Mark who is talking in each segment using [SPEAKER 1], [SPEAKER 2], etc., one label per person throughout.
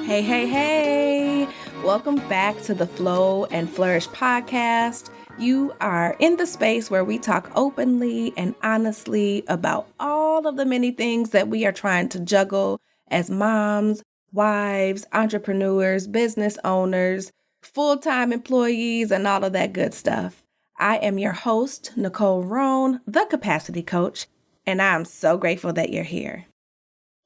[SPEAKER 1] Hey, hey, hey! Welcome back to the Flow and Flourish Podcast. You are in the space where we talk openly and honestly about all of the many things that we are trying to juggle as moms, wives, entrepreneurs, business owners, full-time employees, and all of that good stuff. I am your host, Nicole Roan, the Capacity Coach, and I'm so grateful that you're here.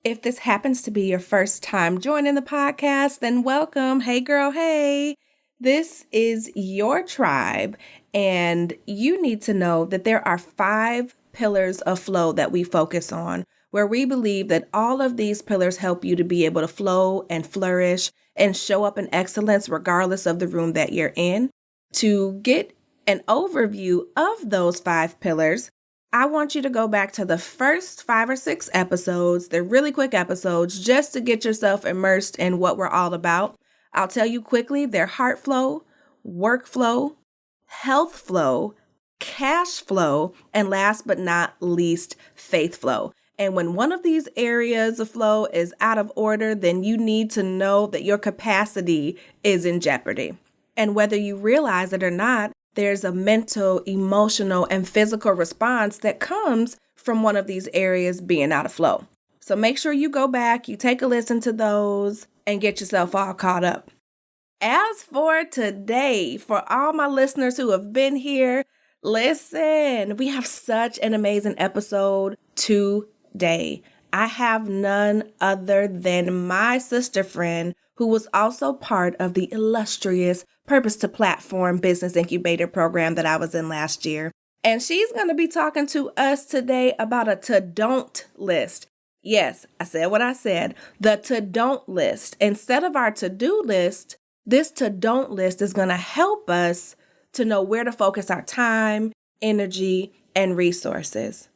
[SPEAKER 1] If this happens to be your first time joining the podcast, then welcome. Hey girl, hey. This is your tribe, and you need to know that there are 5 pillars of flow that we focus on, where we believe that all of these pillars help you to be able to flow and flourish and show up in excellence regardless of the room that you're in. To get an overview of those 5 pillars, I want you to go back to the first 5 or 6 episodes. They're really quick episodes just to get yourself immersed in what we're all about. I'll tell you quickly, they're heart flow, workflow, health flow, cash flow, and last but not least, faith flow. And when one of these areas of flow is out of order, then you need to know that your capacity is in jeopardy. And whether you realize it or not, there's a mental, emotional, and physical response that comes from one of these areas being out of flow. So make sure you go back, you take a listen to those, and get yourself all caught up. As for today, for all my listeners who have been here, listen, we have such an amazing episode today. I have none other than my sister friend who was also part of the illustrious Purpose to Platform Business Incubator program that I was in last year. And she's going to be talking to us today about a to-don't list. Yes, I said what I said, the to-don't list. Instead of our to-do list, this to-don't list is going to help us to know where to focus our time, energy, and resources.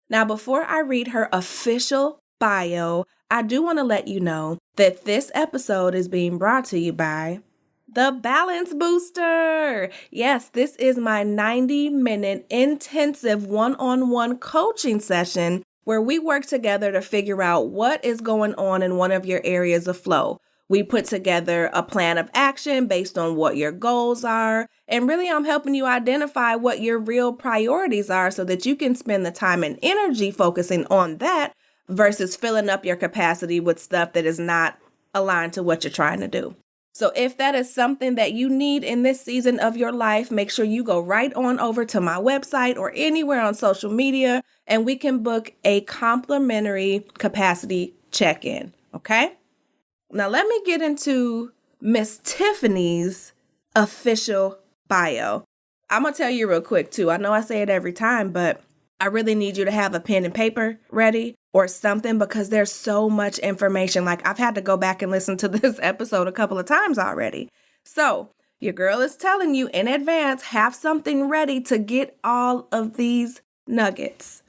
[SPEAKER 1] Now, before I read her official bio, I do want to let you know that this episode is being brought to you by the Balance Booster. Yes, this is my 90-minute intensive one-on-one coaching session where we work together to figure out what is going on in one of your areas of flow. We put together a plan of action based on what your goals are. And really, I'm helping you identify what your real priorities are so that you can spend the time and energy focusing on that versus filling up your capacity with stuff that is not aligned to what you're trying to do. So if that is something that you need in this season of your life, make sure you go right on over to my website or anywhere on social media, and we can book a complimentary capacity check-in, okay? Now let me get into Miss Tiffany's official bio. I'm going to tell you real quick too. I know I say it every time, but I really need you to have a pen and paper ready or something because there's so much information. Like I've had to go back and listen to this episode a couple of times already. So your girl is telling you in advance, have something ready to get all of these nuggets.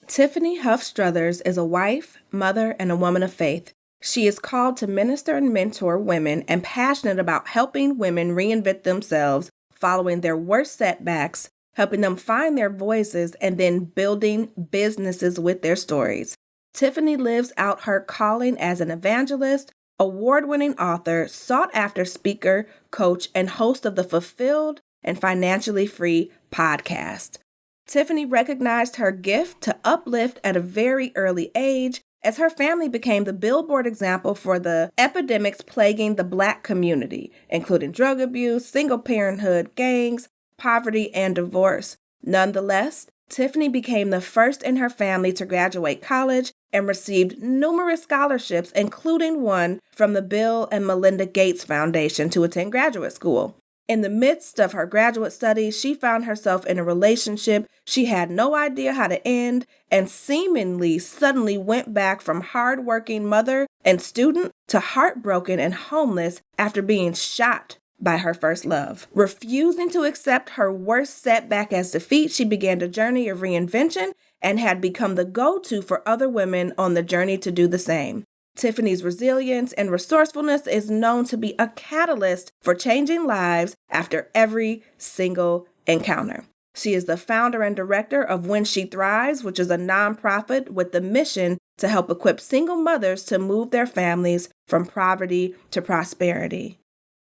[SPEAKER 1] Tiffany Huff Struthers is a wife, mother, and a woman of faith. She is called to minister and mentor women and passionate about helping women reinvent themselves following their worst setbacks, helping them find their voices, and then building businesses with their stories. Tiffany lives out her calling as an evangelist, award-winning author, sought-after speaker, coach, and host of the Fulfilled and Financially Free podcast. Tiffany recognized her gift to uplift at a very early age as her family became the billboard example for the epidemics plaguing the Black community, including drug abuse, single parenthood, gangs, poverty, and divorce. Nonetheless, Tiffany became the first in her family to graduate college and received numerous scholarships, including one from the Bill and Melinda Gates Foundation to attend graduate school. In the midst of her graduate studies, she found herself in a relationship she had no idea how to end and seemingly suddenly went back from hardworking mother and student to heartbroken and homeless after being shot by her first love. Refusing to accept her worst setback as defeat, she began a journey of reinvention and had become the go-to for other women on the journey to do the same. Tiffany's resilience and resourcefulness is known to be a catalyst for changing lives after every single encounter. She is the founder and director of When She Thrives, which is a nonprofit with the mission to help equip single mothers to move their families from poverty to prosperity.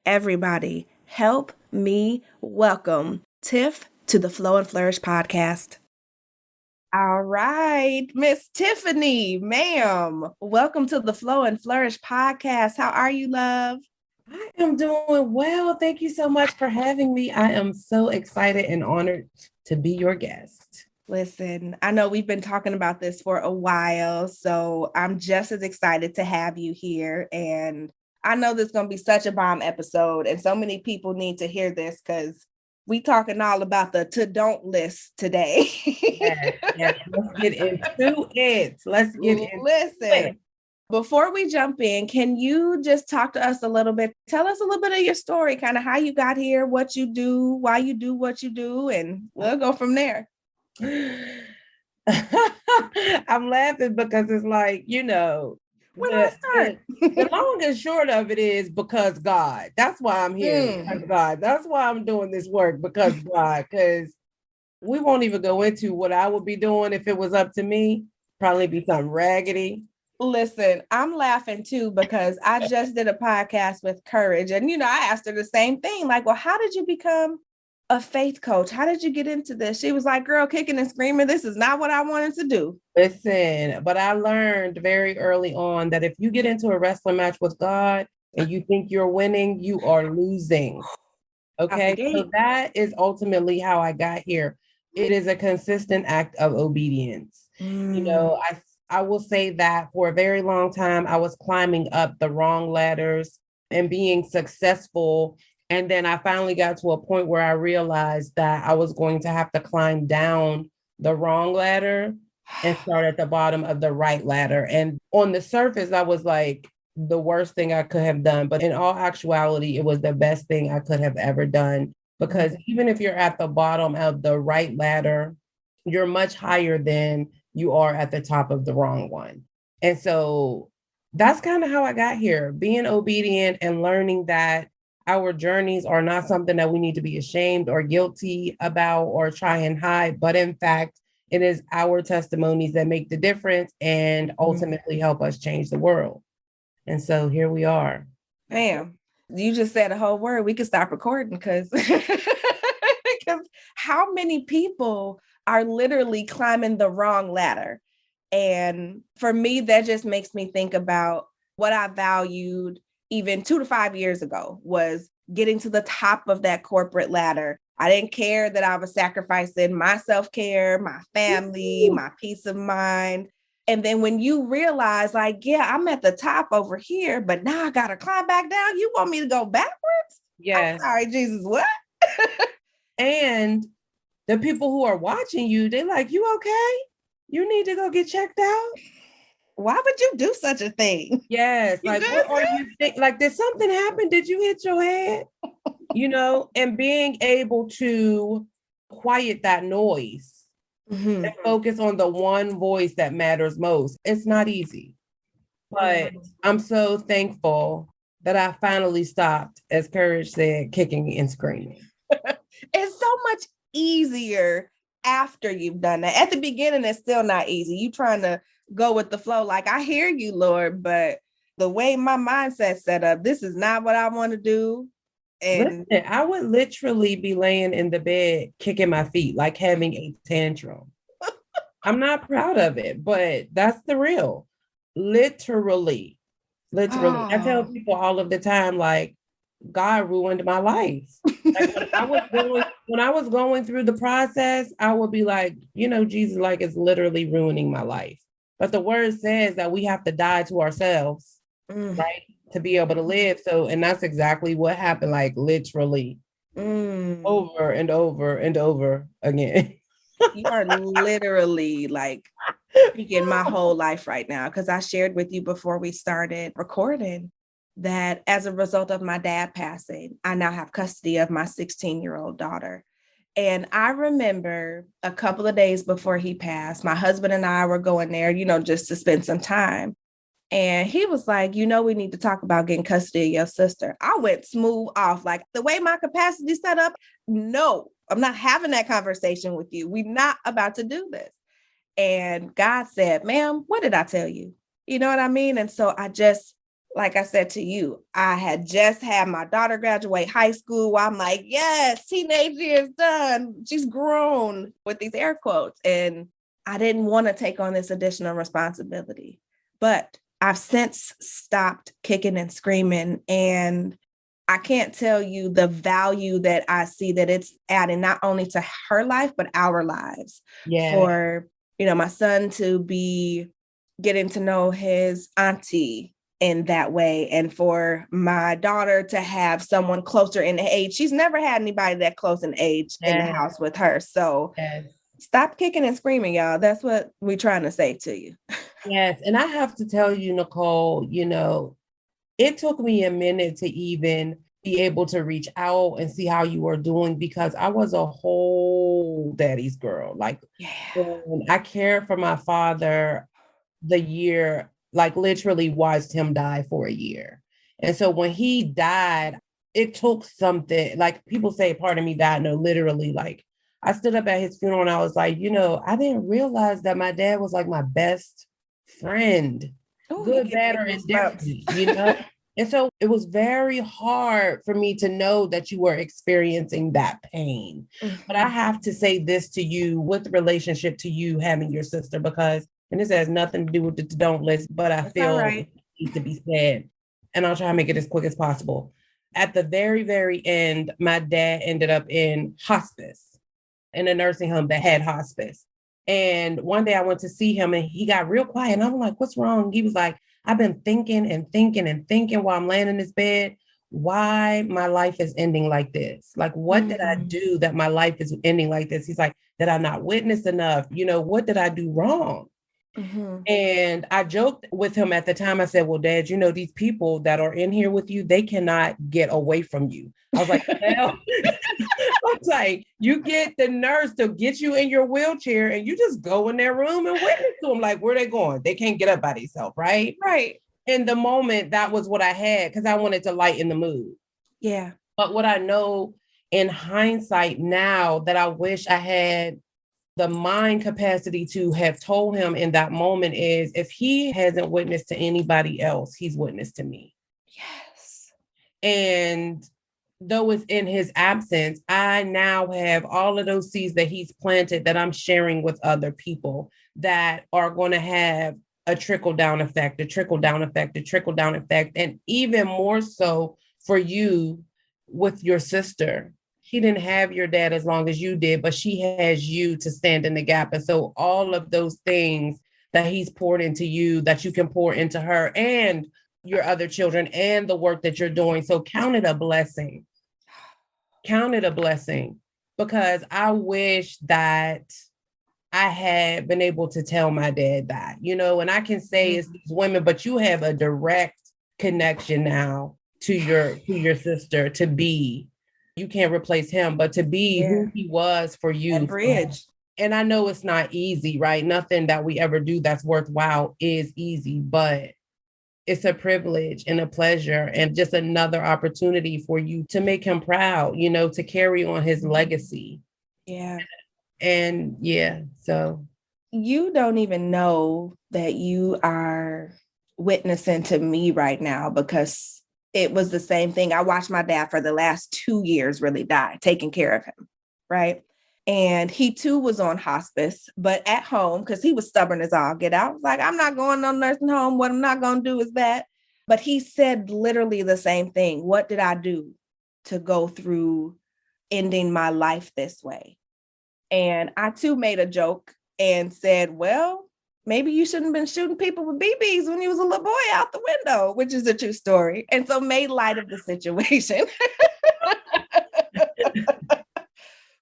[SPEAKER 1] Everybody, help me welcome Tiff to the Flow and Flourish podcast. All right, Miss Tiffany, ma'am, welcome to the Flow and Flourish podcast. How are you, love?
[SPEAKER 2] I am doing well. Thank you so much for having me. I am so excited and honored to be your guest.
[SPEAKER 1] Listen, I know we've been talking about this for a while, so I'm just as excited to have you here. And I know this is going to be such a bomb episode, and so many people need to hear this because we talking all about the to-don't list today.
[SPEAKER 2] Yes, let's get into it.
[SPEAKER 1] Listen, before we jump in, can you just talk to us a little bit? Tell us a little bit of your story, kind of how you got here, what you do, why you do what you do, and we'll go from there.
[SPEAKER 2] I'm laughing because it's like,
[SPEAKER 1] When I start,
[SPEAKER 2] the long and short of it is because God. That's why I'm here. Because God. That's why I'm doing this work, because God. Because we won't even go into what I would be doing if it was up to me. Probably be something raggedy.
[SPEAKER 1] Listen, I'm laughing too because I just did a podcast with Courage, and I asked her the same thing. Like, well, how did you become a faith coach? How did you get into this? She was like, girl, kicking and screaming, this is not what I wanted to do.
[SPEAKER 2] Listen, but I learned very early on that if you get into a wrestling match with God and you think you're winning, you are losing. Okay, so that is ultimately how I got here. It is a consistent act of obedience. I will say that for a very long time, I was climbing up the wrong ladders and being successful. And then I finally got to a point where I realized that I was going to have to climb down the wrong ladder and start at the bottom of the right ladder. And on the surface, I was like the worst thing I could have done. But in all actuality, it was the best thing I could have ever done. Because even if you're at the bottom of the right ladder, you're much higher than you are at the top of the wrong one. And so that's kind of how I got here, being obedient and learning that our journeys are not something that we need to be ashamed or guilty about or try and hide, but in fact, it is our testimonies that make the difference and ultimately help us change the world. And so here we are.
[SPEAKER 1] Bam. You just said a whole word. We could stop recording because how many people are literally climbing the wrong ladder? And for me, that just makes me think about what I valued even 2 to 5 years ago was getting to the top of that corporate ladder. I didn't care that I was sacrificing my self-care, my family, my peace of mind. And then when you realize, like, yeah, I'm at the top over here, but now I got to climb back down. You want me to go backwards?
[SPEAKER 2] Yes.
[SPEAKER 1] I'm sorry, Jesus, what?
[SPEAKER 2] And the people who are watching you, they're like, you okay? You need to go get checked out.
[SPEAKER 1] Why would you do such a thing?
[SPEAKER 2] Yes. Like, what are you thinking? Like, did something happen? Did you hit your head? And being able to quiet that noise and focus on the one voice that matters most. It's not easy, but I'm so thankful that I finally stopped, as Courage said, kicking and screaming.
[SPEAKER 1] It's so much easier after you've done that. At the beginning, it's still not easy. You trying to go with the flow. Like, I hear you, Lord, but the way my mindset's set up, this is not what I want to do. And
[SPEAKER 2] listen, I would literally be laying in the bed, kicking my feet, like having a tantrum. I'm not proud of it, but that's the real. Literally. I tell people all of the time, like, God ruined my life. Like when I was going through the process, I would be like, Jesus, like, it's literally ruining my life. But the word says that we have to die to ourselves, right? To be able to live. So, and that's exactly what happened, like literally over and over and over again.
[SPEAKER 1] You are literally like speaking my whole life right now, because I shared with you before we started recording that as a result of my dad passing, I now have custody of my 16-year-old daughter. And I remember a couple of days before he passed, my husband and I were going there, just to spend some time. And he was like, we need to talk about getting custody of your sister. I went smooth off, like the way my capacity set up. No, I'm not having that conversation with you. We're not about to do this. And God said, ma'am, what did I tell you? You know what I mean? And so like I said to you, I had just had my daughter graduate high school. I'm like, yes, teenage years done. She's grown, with these air quotes. And I didn't want to take on this additional responsibility. But I've since stopped kicking and screaming. And I can't tell you the value that I see that it's adding not only to her life, but our lives. For, my son to be getting to know his auntie in that way. And for my daughter to have someone closer in age. She's never had anybody that close in age in the house with her. So stop kicking and screaming, y'all. That's what we're trying to say to you.
[SPEAKER 2] Yes. And I have to tell you, Nicole, it took me a minute to even be able to reach out and see how you were doing, because I was a whole daddy's girl. Like, I cared for my father the year, like literally watched him die for a year. And so when he died, it took something, like people say part of me died. No, literally, like I stood up at his funeral and I was like, I didn't realize that my dad was like my best friend. Ooh, good, bad, or indifferent, And so it was very hard for me to know that you were experiencing that pain. Mm-hmm. But I have to say this to you with relationship to you having your sister, because, and this has nothing to do with the don't list, but I feel it needs to be said. And I'll try to make it as quick as possible. At the very, very end, my dad ended up in hospice, in a nursing home that had hospice. And one day I went to see him and he got real quiet. And I'm like, what's wrong? He was like, I've been thinking and thinking and thinking while I'm laying in this bed, why my life is ending like this. Like, what did I do that my life is ending like this? He's like, did I not witness enough? What did I do wrong? Mm-hmm. And I joked with him at the time. I said, well, Dad, these people that are in here with you, they cannot get away from you. I was like, hell. I was like, you get the nurse to get you in your wheelchair and you just go in their room and witness to them. Like, where they going? They can't get up by themselves, right?
[SPEAKER 1] Right.
[SPEAKER 2] In the moment, that was what I had, because I wanted to lighten the mood.
[SPEAKER 1] Yeah.
[SPEAKER 2] But what I know in hindsight now, that I wish I had the mind capacity to have told him in that moment, is if he hasn't witnessed to anybody else, he's witnessed to me.
[SPEAKER 1] Yes.
[SPEAKER 2] And though it's in his absence, I now have all of those seeds that he's planted that I'm sharing with other people that are going to have a trickle down effect, a trickle down effect, a trickle down effect. And even more so for you with your sister. She didn't have your dad as long as you did, but she has you to stand in the gap. And so all of those things that he's poured into you, that you can pour into her and your other children, and the work that you're doing. So count it a blessing. Count it a blessing, because I wish that I had been able to tell my dad that, and I can say it's these women, but you have a direct connection now to your sister, to be. You can't replace him, but to be who he was for you.
[SPEAKER 1] That bridge.
[SPEAKER 2] And I know it's not easy, right? Nothing that we ever do that's worthwhile is easy, but it's a privilege and a pleasure and just another opportunity for you to make him proud, to carry on his legacy.
[SPEAKER 1] Yeah.
[SPEAKER 2] And so.
[SPEAKER 1] You don't even know that you are witnessing to me right now, because it was the same thing. I watched my dad for the last 2 years really die, taking care of him, right? And he too was on hospice, but at home, because he was stubborn as all get out. I was like, I'm not going to nursing home. What I'm not going to do is that. But he said literally the same thing. What did I do to go through ending my life this way? And I too made a joke and said, well, maybe you shouldn't have been shooting people with BBs when you was a little boy out the window, which is a true story. And so made light of the situation.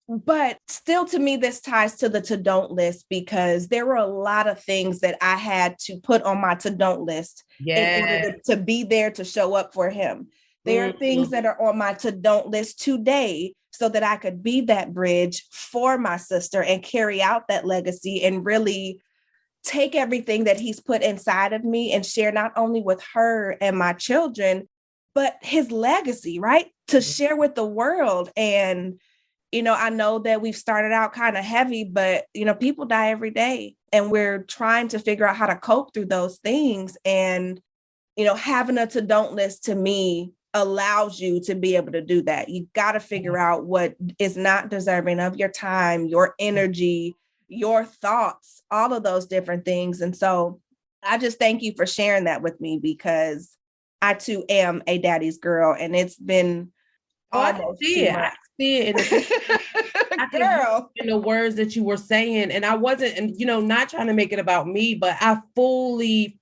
[SPEAKER 1] But still, to me, this ties to the to don't list, because there were a lot of things that I had to put on my to don't list in order to be there to show up for him. There are things that are on my to don't list today so that I could be that bridge for my sister and carry out that legacy and really take everything that he's put inside of me and share not only with her and my children, but his legacy, right? To share with the world. And I know that we've started out kind of heavy, but, people die every day. and we're trying to figure out how to cope through those things. And, having a to-don't list to me allows you to be able to do that. You got to figure out what is not deserving of your time, your energy, your thoughts, all of those different things. And so I just thank you for sharing that with me, because I too am a daddy's girl, and it's been almost 2 months.
[SPEAKER 2] I see it. I could hear in the words that you were saying, and I wasn't, and not trying to make it about me, but I fully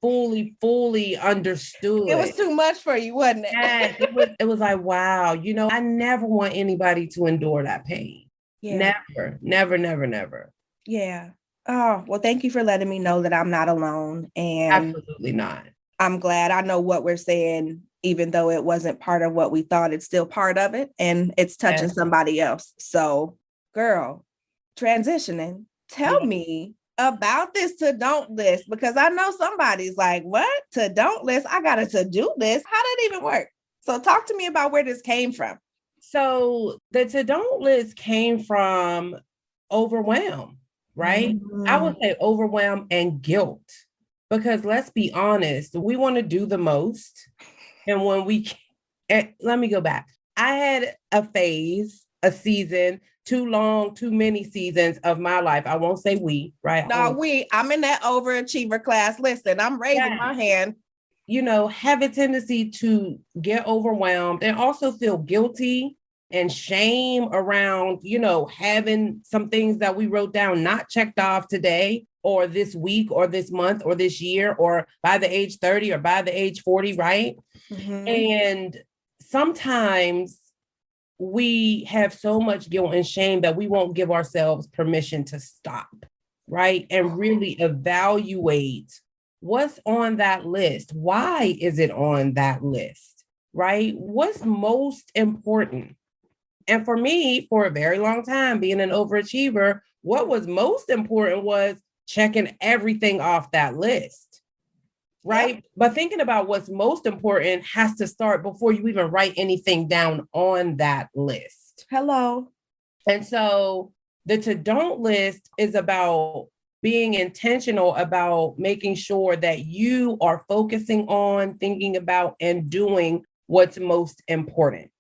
[SPEAKER 2] understood.
[SPEAKER 1] It was too much for you, wasn't it?
[SPEAKER 2] Yes, it was like, wow, I never want anybody to endure that pain. Yeah. Never.
[SPEAKER 1] Yeah. Oh, well, thank you for letting me know that I'm not alone. And
[SPEAKER 2] absolutely not.
[SPEAKER 1] I'm glad I know what we're saying, even though it wasn't part of what we thought, it's still part of it, and it's touching somebody else. So, girl, transitioning, tell me about this to-don't list, because I know somebody's like, what? To-don't list? I got a to-do list? How did it even work? So talk to me about where this came from.
[SPEAKER 2] So the to-don't list came from overwhelm, right? Mm-hmm. I would say overwhelm and guilt. Because let's be honest, we want to do the most. And when let me go back. I had a phase, a season, too many seasons of my life. I won't say we, right?
[SPEAKER 1] No, I'm in that overachiever class. Listen, I'm raising my hand.
[SPEAKER 2] Have a tendency to get overwhelmed and also feel guilty and shame around, having some things that we wrote down not checked off today, or this week, or this month, or this year, or by the age 30, or by the age 40, right? Mm-hmm. And sometimes we have so much guilt and shame that we won't give ourselves permission to stop, right? And really evaluate what's on that list. Why is it on that list, right? What's most important? And for me, for a very long time, being an overachiever, what was most important was checking everything off that list, right? Yep. But thinking about what's most important has to start before you even write anything down on that list.
[SPEAKER 1] Hello.
[SPEAKER 2] And so the to-don't list is about being intentional about making sure that you are focusing on, thinking about, and doing what's most important,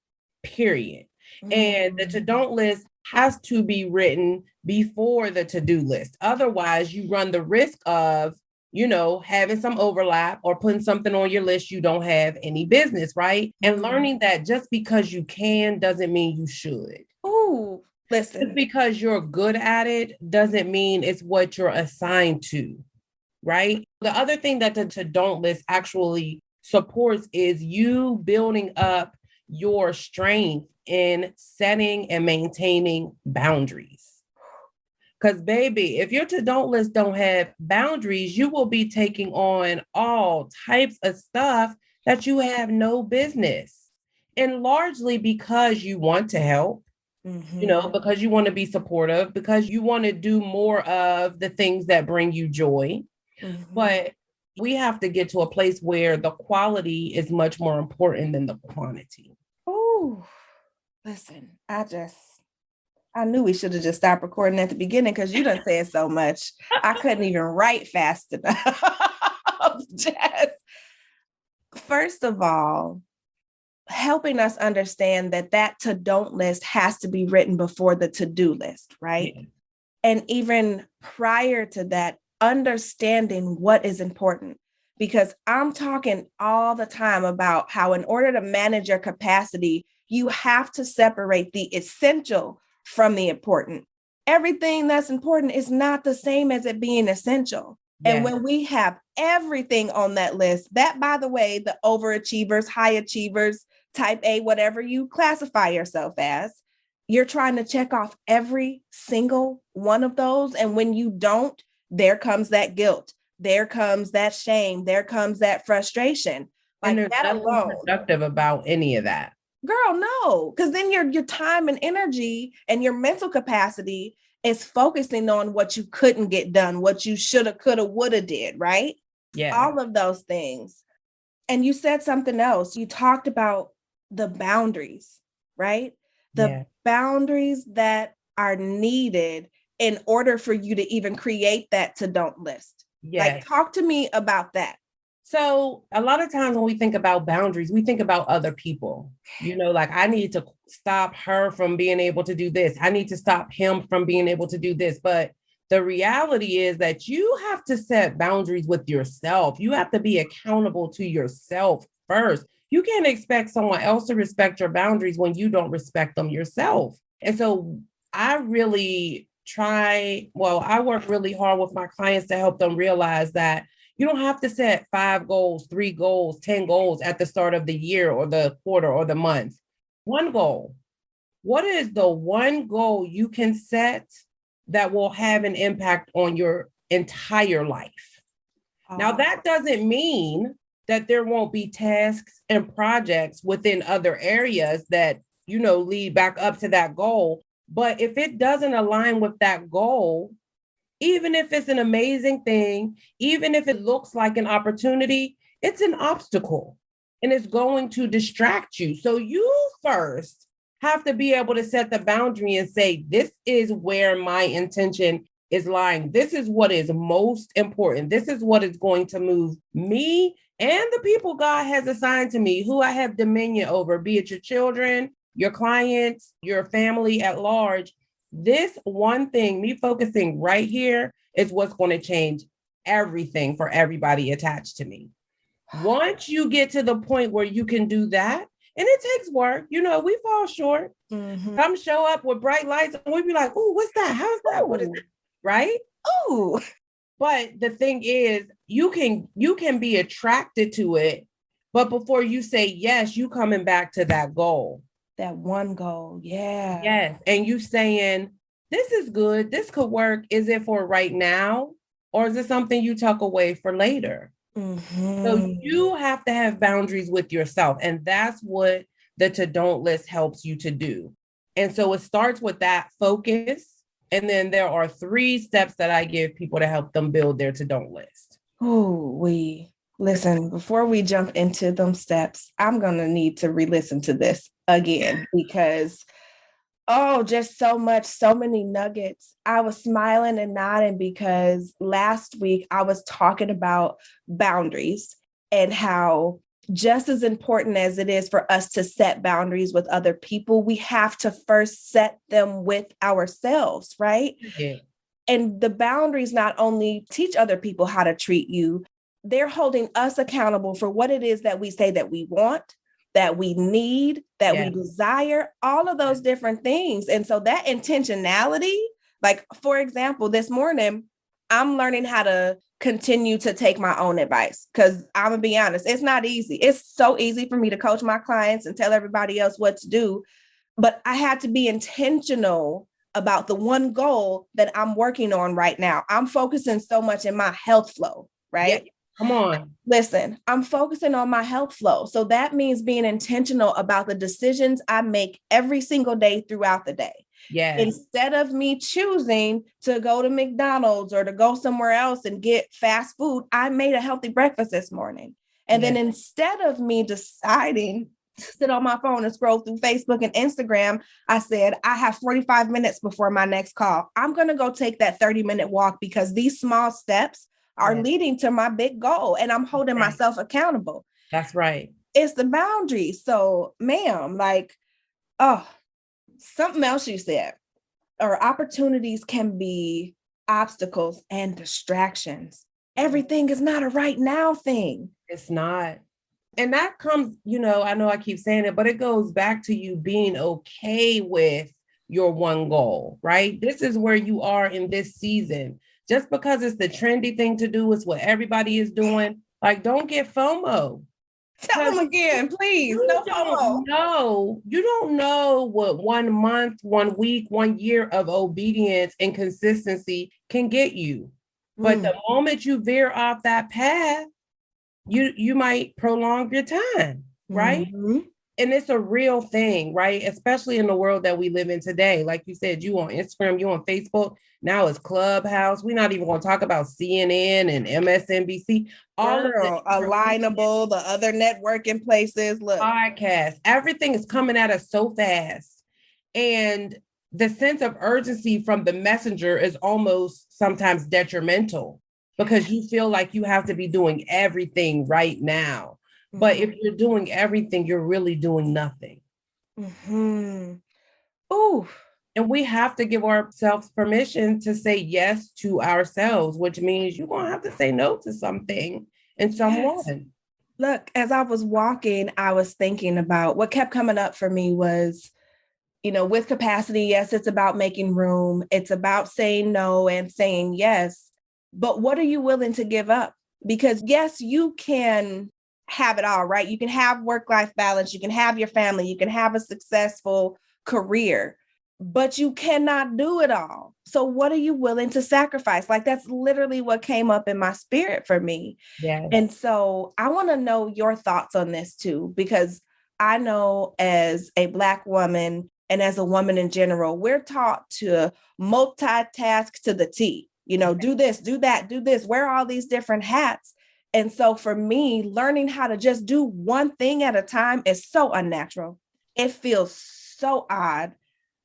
[SPEAKER 2] period. And the to-don't list has to be written before the to-do list. Otherwise, you run the risk of, having some overlap or putting something on your list you don't have any business, right? And learning that just because you can doesn't mean you should.
[SPEAKER 1] Ooh, listen.
[SPEAKER 2] Just because you're good at it doesn't mean it's what you're assigned to, right? The other thing that the to-don't list actually supports is you building up your strength in setting and maintaining boundaries. Because baby, if your to-don't list don't have boundaries, you will be taking on all types of stuff that you have no business. And largely because you want to help, because you want to be supportive, because you want to do more of the things that bring you joy. Mm-hmm. But we have to get to a place where the quality is much more important than the quantity.
[SPEAKER 1] Oh, listen, I knew we should have just stopped recording at the beginning, because you done said so much. I couldn't even write fast enough. Jess. First of all, helping us understand that to-don't list has to be written before the to-do list, right? Yeah. And even prior to that, understanding what is important. Because I'm talking all the time about how in order to manage your capacity, you have to separate the essential from the important. Everything that's important is not the same as it being essential. Yes. And when we have everything on that list, that, by the way, the overachievers, high achievers, type A, whatever you classify yourself as, you're trying to check off every single one of those. And when you don't, there comes that guilt. There comes that shame. There comes that frustration.
[SPEAKER 2] And there's nothing productive about any of that.
[SPEAKER 1] Girl, no, because then your time and energy and your mental capacity is focusing on what you couldn't get done, what you shoulda, coulda, woulda did, right? Yeah. All of those things. And you said something else. You talked about the boundaries, right? The boundaries that are needed in order for you to even create that to don't list?
[SPEAKER 2] Yes.
[SPEAKER 1] Like, talk to me about that.
[SPEAKER 2] So a lot of times when we think about boundaries, we think about other people, like I need to stop her from being able to do this. I need to stop him from being able to do this. But the reality is that you have to set boundaries with yourself. You have to be accountable to yourself first. You can't expect someone else to respect your boundaries when you don't respect them yourself. And so I work really hard with my clients to help them realize that you don't have to set 5 goals, 3 goals, 10 goals at the start of the year or the quarter or the month. One goal. What is the one goal you can set that will have an impact on your entire life? Now, that doesn't mean that there won't be tasks and projects within other areas that, lead back up to that goal. But if it doesn't align with that goal, even if it's an amazing thing, even if it looks like an opportunity, it's an obstacle and it's going to distract you. So you first have to be able to set the boundary and say, this is where my intention is lying. This is what is most important. This is what is going to move me and the people God has assigned to me, who I have dominion over, be it your children, your clients, your family at large. This one thing, me focusing right here, is what's going to change everything for everybody attached to me. Once you get to the point where you can do that, and it takes work, we fall short. Mm-hmm. Some show up with bright lights and we be like, oh, what's that? How's that? Ooh. What is that? Right?
[SPEAKER 1] Oh,
[SPEAKER 2] but the thing is, you can be attracted to it, but before you say yes, you coming back to that goal.
[SPEAKER 1] That one goal. Yeah.
[SPEAKER 2] Yes. And you saying, this is good. This could work. Is it for right now? Or is it something you tuck away for later? Mm-hmm. So you have to have boundaries with yourself. And that's what the to don't list helps you to do. And so it starts with that focus. And then there are 3 steps that I give people to help them build their to don't list.
[SPEAKER 1] Listen, before we jump into them steps, I'm going to need to re-listen to this again because, just so many nuggets. I was smiling and nodding because last week I was talking about boundaries and how just as important as it is for us to set boundaries with other people, we have to first set them with ourselves, right?
[SPEAKER 2] Yeah.
[SPEAKER 1] And the boundaries not only teach other people how to treat you, they're holding us accountable for what it is that we say that we want, that we need, that we desire, all of those different things. And so that intentionality, like, for example, this morning, I'm learning how to continue to take my own advice because I'm going to be honest, it's not easy. It's so easy for me to coach my clients and tell everybody else what to do. But I had to be intentional about the one goal that I'm working on right now. I'm focusing so much in my health flow, right?
[SPEAKER 2] Yeah. Come on.
[SPEAKER 1] Listen, I'm focusing on my health flow. So that means being intentional about the decisions I make every single day throughout the day.
[SPEAKER 2] Yes.
[SPEAKER 1] Instead of me choosing to go to McDonald's or to go somewhere else and get fast food, I made a healthy breakfast this morning. And then instead of me deciding to sit on my phone and scroll through Facebook and Instagram, I said, I have 45 minutes before my next call. I'm going to go take that 30-minute walk because these small steps are leading to my big goal and I'm holding myself accountable.
[SPEAKER 2] That's right.
[SPEAKER 1] It's the boundaries. So, ma'am, something else you said, or opportunities can be obstacles and distractions. Everything is not a right now thing.
[SPEAKER 2] It's not. And that comes, I know I keep saying it, but it goes back to you being okay with your one goal, right? This is where you are in this season. Just because it's the trendy thing to do, is what everybody is doing. Like, don't get FOMO.
[SPEAKER 1] Tell them again, please. No FOMO.
[SPEAKER 2] You don't know what 1 month, 1 week, 1 year of obedience and consistency can get you. But the moment you veer off that path, you might prolong your time, right? Mm-hmm. And it's a real thing, right? Especially in the world that we live in today. Like you said, you on Instagram, you on Facebook. Now it's Clubhouse. We're not even going to talk about CNN and MSNBC.
[SPEAKER 1] All of Alignable, the other networking places. Look,
[SPEAKER 2] podcasts. Everything is coming at us so fast. And the sense of urgency from the messenger is almost sometimes detrimental because you feel like you have to be doing everything right now. Mm-hmm. But if you're doing everything, you're really doing nothing.
[SPEAKER 1] Mm-hmm. Ooh.
[SPEAKER 2] And we have to give ourselves permission to say yes to ourselves, which means you're going to have to say no to something and someone. Yes.
[SPEAKER 1] Look, as I was walking, I was thinking about what kept coming up for me was, with capacity, yes, it's about making room. It's about saying no and saying yes. But what are you willing to give up? Because yes, you can have it all, right? You can have work-life balance. You can have your family. You can have a successful career, but you cannot do it all. So what are you willing to sacrifice? Like, that's literally what came up in my spirit for me.
[SPEAKER 2] Yes.
[SPEAKER 1] And so I want to know your thoughts on this too, because I know as a Black woman and as a woman in general, we're taught to multitask to the T, do this, do that, do this, wear all these different hats. And so for me, learning how to just do one thing at a time is so unnatural. It feels so odd.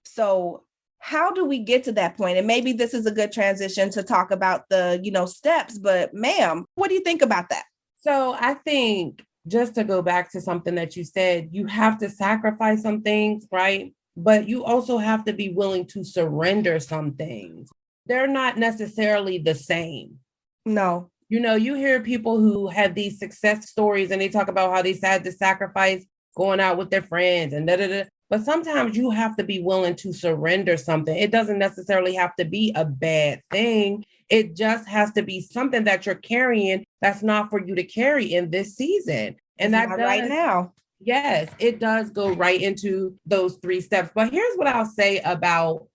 [SPEAKER 1] So how do we get to that point? And maybe this is a good transition to talk about the, steps, but ma'am, what do you think about that?
[SPEAKER 2] So I think just to go back to something that you said, you have to sacrifice some things, right? But you also have to be willing to surrender some things. They're not necessarily the same.
[SPEAKER 1] No.
[SPEAKER 2] You hear people who have these success stories and they talk about how they had to sacrifice going out with their friends and da-da-da. But sometimes you have to be willing to surrender something. It doesn't necessarily have to be a bad thing. It just has to be something that you're carrying that's not for you to carry in this season. And that does,
[SPEAKER 1] right now.
[SPEAKER 2] Yes, it does go right into those 3 steps. But here's what I'll say about,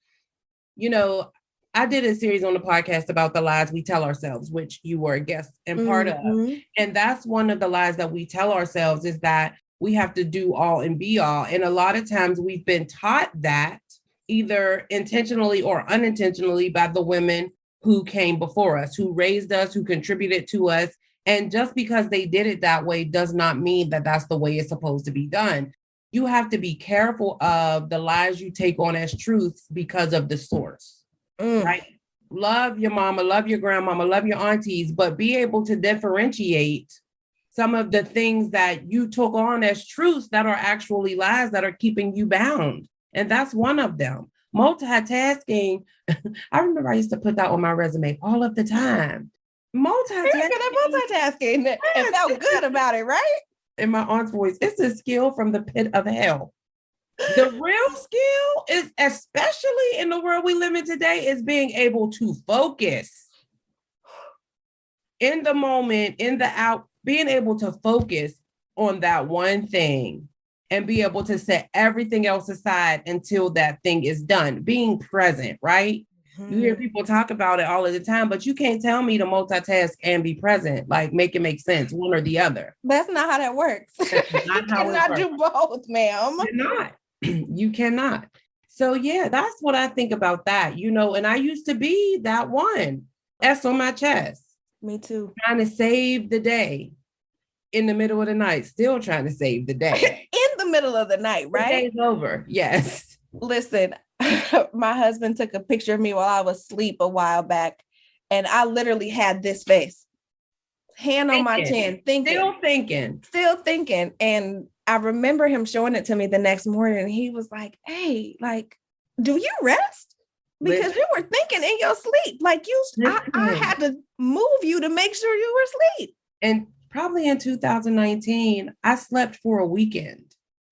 [SPEAKER 2] I did a series on the podcast about the lies we tell ourselves, which you were a guest and part of. And that's one of the lies that we tell ourselves is that we have to do all and be all. And a lot of times we've been taught that either intentionally or unintentionally by the women who came before us, who raised us, who contributed to us. And just because they did it that way does not mean that that's the way it's supposed to be done. You have to be careful of the lies you take on as truths because of the source, right? Love your mama, love your grandmama, love your aunties, but be able to differentiate some of the things that you took on as truths that are actually lies that are keeping you bound. And that's one of them. Multitasking. I remember I used to put that on my resume all of the time.
[SPEAKER 1] Multitasking. You're good at multitasking and felt good about it, right?
[SPEAKER 2] In my aunt's voice, it's a skill from the pit of hell. The real skill is, especially in the world we live in today, is being able to focus in the moment, in the out, being able to focus on that one thing and be able to set everything else aside until that thing is done. Being present, right? You hear people talk about it all of the time, but you can't tell me to multitask and be present. Like, make it make sense, one or the other.
[SPEAKER 1] That's not how that works.
[SPEAKER 2] That's not how
[SPEAKER 1] you cannot do both, ma'am.
[SPEAKER 2] You're not. You cannot. So yeah, that's what I think about that, and I used to be that one. S on my chest.
[SPEAKER 1] Me too.
[SPEAKER 2] Trying to save the day in the middle of the night, still trying to save the day.
[SPEAKER 1] In the middle of the night, right?
[SPEAKER 2] The day's over. Yes.
[SPEAKER 1] Listen, my husband took a picture of me while I was asleep a while back, and I literally had this face, hand on my chin, still thinking. And I remember him showing it to me the next morning, and he was like, "Hey, like, do you rest? Because you were thinking in your sleep. Like I had to move you to make sure you were asleep."
[SPEAKER 2] And probably in 2019, I slept for a weekend.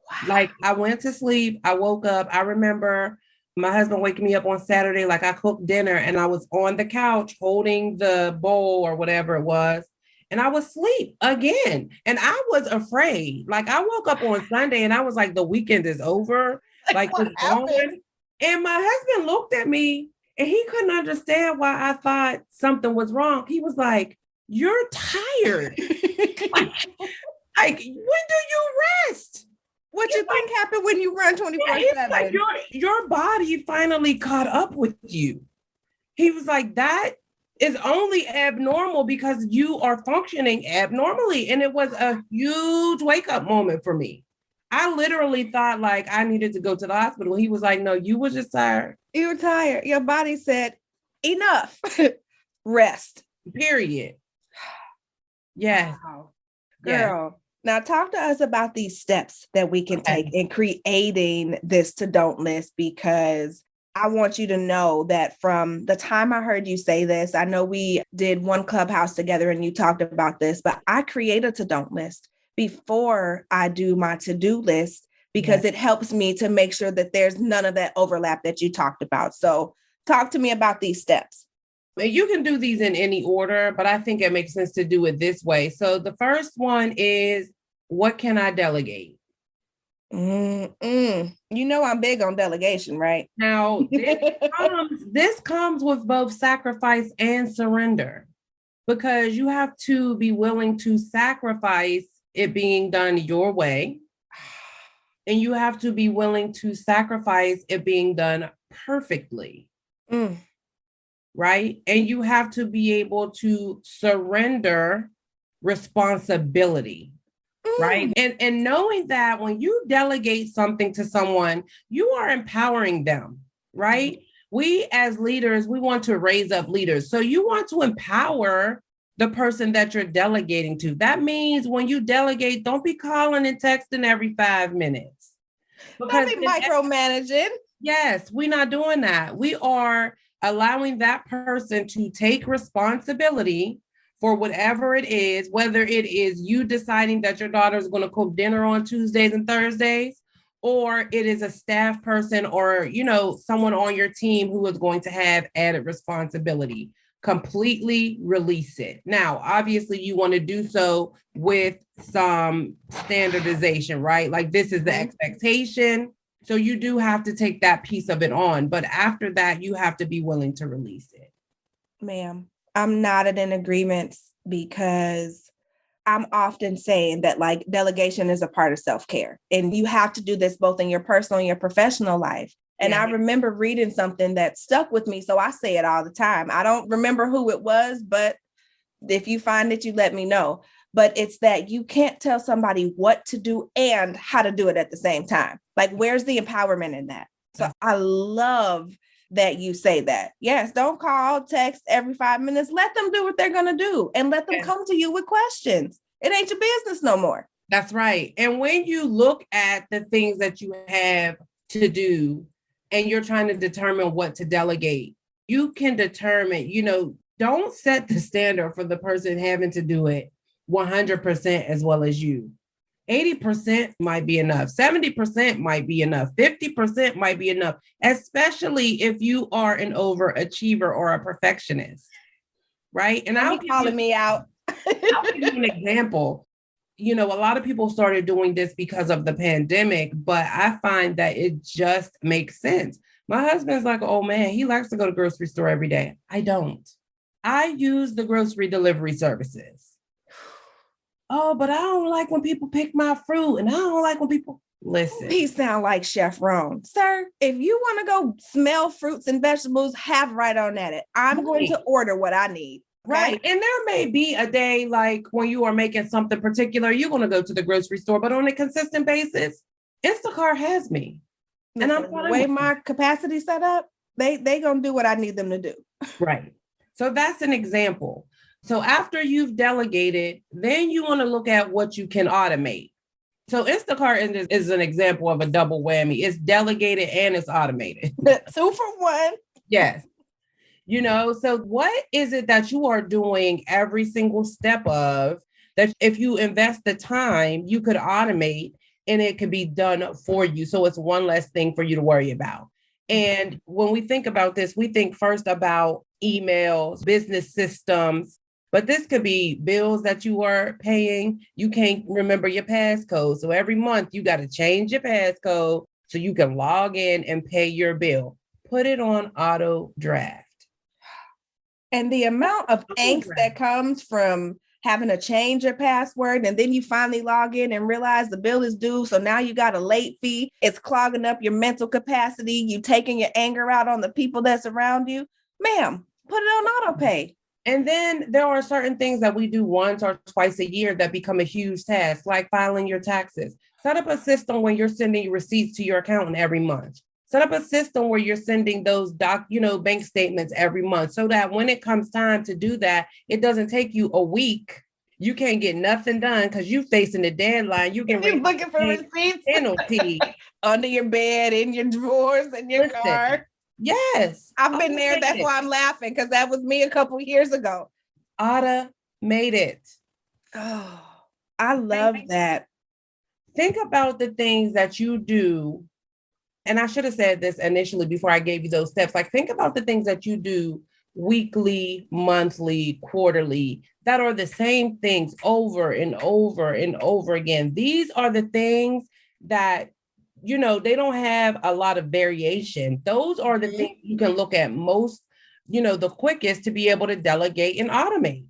[SPEAKER 2] Wow. Like, I went to sleep, I woke up. I remember my husband waking me up on Saturday, like I cooked dinner and I was on the couch holding the bowl or whatever it was. And I was asleep again. And I was afraid. Like, I woke up on Sunday and I was like, the weekend is over. Like it's gone. And my husband looked at me and he couldn't understand why I thought something was wrong. He was like, "You're tired." like, when do you rest?
[SPEAKER 1] What you think happened when you run 24/7?
[SPEAKER 2] Like your body finally caught up with you. He was like, that is only abnormal because you are functioning abnormally. And it was a huge wake up moment for me. I literally thought like I needed to go to the hospital. He was like, no, you were just tired.
[SPEAKER 1] You were tired. Your body said, enough. Rest.
[SPEAKER 2] Period. Yes.
[SPEAKER 1] Wow. Girl. Now talk to us about these steps that we can take in creating this to don't list, because I want you to know that from the time I heard you say this, I know we did one Clubhouse together and you talked about this, but I create a to don't list before I do my to-do list, because it helps me to make sure that there's none of that overlap that you talked about. So talk to me about these steps.
[SPEAKER 2] You can do these in any order, but I think it makes sense to do it this way. So the first one is, what can I delegate?
[SPEAKER 1] You know, I'm big on delegation, right?
[SPEAKER 2] Now, this comes with both sacrifice and surrender, because you have to be willing to sacrifice it being done your way. And you have to be willing to sacrifice it being done perfectly. Right? And you have to be able to surrender responsibility. Right. And knowing that when you delegate something to someone, you are empowering them. Right. We as leaders, we want to raise up leaders. So you want to empower the person that you're delegating to. That means when you delegate, don't be calling and texting every 5 minutes.
[SPEAKER 1] Because don't be micromanaging.
[SPEAKER 2] Yes, we're not doing that. We are allowing that person to take responsibility for whatever it is, whether it is you deciding that your daughter is going to cook dinner on Tuesdays and Thursdays, or it is a staff person or, you know, someone on your team who is going to have added responsibility. Completely release it. Now, obviously, you want to do so with some standardization, right? Like this is the expectation. So you do have to take that piece of it on. But after that, you have to be willing to release it.
[SPEAKER 1] Ma'am, I'm nodding in agreement, because I'm often saying that like delegation is a part of self-care, and you have to do this both in your personal and your professional life. And I remember reading something that stuck with me. So I say it all the time. I don't remember who it was, but if you find it, you let me know. But it's that you can't tell somebody what to do and how to do it at the same time. Like, where's the empowerment in that? So I love that you say that. Yes, don't call, text every 5 minutes. Let them do what they're going to do and let them come to you with questions. It ain't your business no more.
[SPEAKER 2] That's right. And when you look at the things that you have to do and you're trying to determine what to delegate, you can determine, you know, don't set the standard for the person having to do it 100% as well as you. 80% might be enough. 70% might be enough. 50% might be enough, especially if you are an overachiever or a perfectionist, right? And
[SPEAKER 1] I'll be calling me out.
[SPEAKER 2] I'll give you an example. You know, a lot of people started doing this because of the pandemic, but I find that it just makes sense. My husband's like, oh man, he likes to go to the grocery store every day. I don't. I use the grocery delivery services. Oh, but I don't like when people pick my fruit, and I don't like when people listen.
[SPEAKER 1] He sound like Chef Ron. Sir, if you want to go smell fruits and vegetables, have right on at it. I'm going to order what I need.
[SPEAKER 2] Okay? Right. And there may be a day like when you are making something particular, you're going to go to the grocery store, but on a consistent basis, Instacart has me.
[SPEAKER 1] Listen, and I'm the way my capacity set up, they going to do what I need them to do.
[SPEAKER 2] Right. So that's an example. So after you've delegated, then you want to look at what you can automate. So Instacart is an example of a double whammy. It's delegated and it's automated.
[SPEAKER 1] 2 for 1.
[SPEAKER 2] Yes. You know, so what is it that you are doing every single step of that if you invest the time, you could automate and it could be done for you. So it's one less thing for you to worry about. And when we think about this, we think first about emails, business systems, but this could be bills that you are paying. You can't remember your passcode. So every month you got to change your passcode so you can log in and pay your bill. Put it on auto draft.
[SPEAKER 1] And the amount of angst that comes from having to change your password, and then you finally log in and realize the bill is due. So now you got a late fee. It's clogging up your mental capacity. You taking your anger out on the people that's around you. Ma'am, put it on auto pay.
[SPEAKER 2] And then there are certain things that we do once or twice a year that become a huge task, like filing your taxes. Set up a system when you're sending receipts to your accountant every month. Set up a system where you're sending those bank statements every month so that when it comes time to do that, it doesn't take you a week. You can't get nothing done because you're facing the deadline. You're
[SPEAKER 1] looking for receipts
[SPEAKER 2] penalty
[SPEAKER 1] under your bed, in your drawers, in your car.
[SPEAKER 2] Yes.
[SPEAKER 1] I've been there. That's why I'm laughing, because that was me a couple years ago.
[SPEAKER 2] Automate it.
[SPEAKER 1] Oh, I love that.
[SPEAKER 2] Think about the things that you do. And I should have said this initially before I gave you those steps. Like, think about the things that you do weekly, monthly, quarterly, that are the same things over and over and over again. These are the things that, they don't have a lot of variation. Those are the things you can look at most, the quickest to be able to delegate and automate.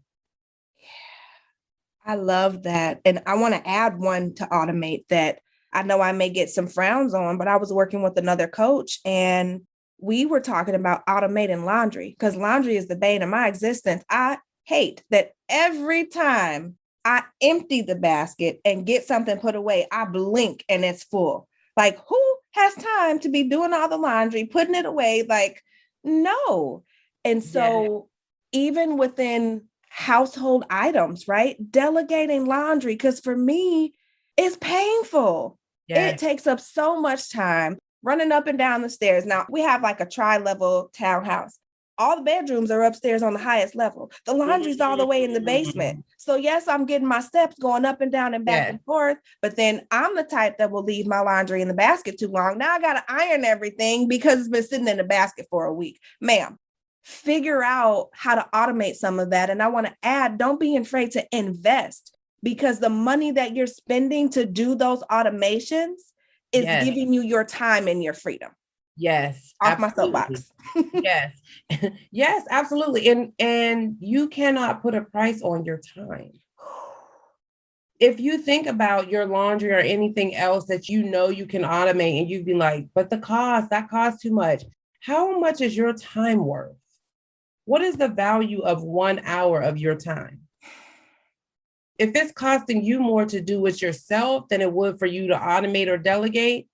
[SPEAKER 1] I love that. And I want to add one to automate that I know I may get some frowns on, but I was working with another coach and we were talking about automating laundry, because laundry is the bane of my existence. I hate that every time I empty the basket and get something put away, I blink and it's full. Like, who has time to be doing all the laundry, putting it away? Like, no. And so even within household items, right? Delegating laundry, because for me, it's painful. It takes up so much time running up and down the stairs. Now, we have like a tri-level townhouse. All the bedrooms are upstairs on the highest level. The laundry's all the way in the basement. So yes, I'm getting my steps going up and down and back and forth, but then I'm the type that will leave my laundry in the basket too long. Now I got to iron everything because it's been sitting in the basket for a week. Ma'am, figure out how to automate some of that. And I want to add, don't be afraid to invest, because the money that you're spending to do those automations is giving you your time and your freedom.
[SPEAKER 2] Yes.
[SPEAKER 1] Off absolutely. My soapbox.
[SPEAKER 2] Yes. Yes, absolutely. And you cannot put a price on your time. If you think about your laundry or anything else that you can automate, and you'd be like, but that costs too much. How much is your time worth? What is the value of 1 hour of your time? If it's costing you more to do it yourself than it would for you to automate or delegate,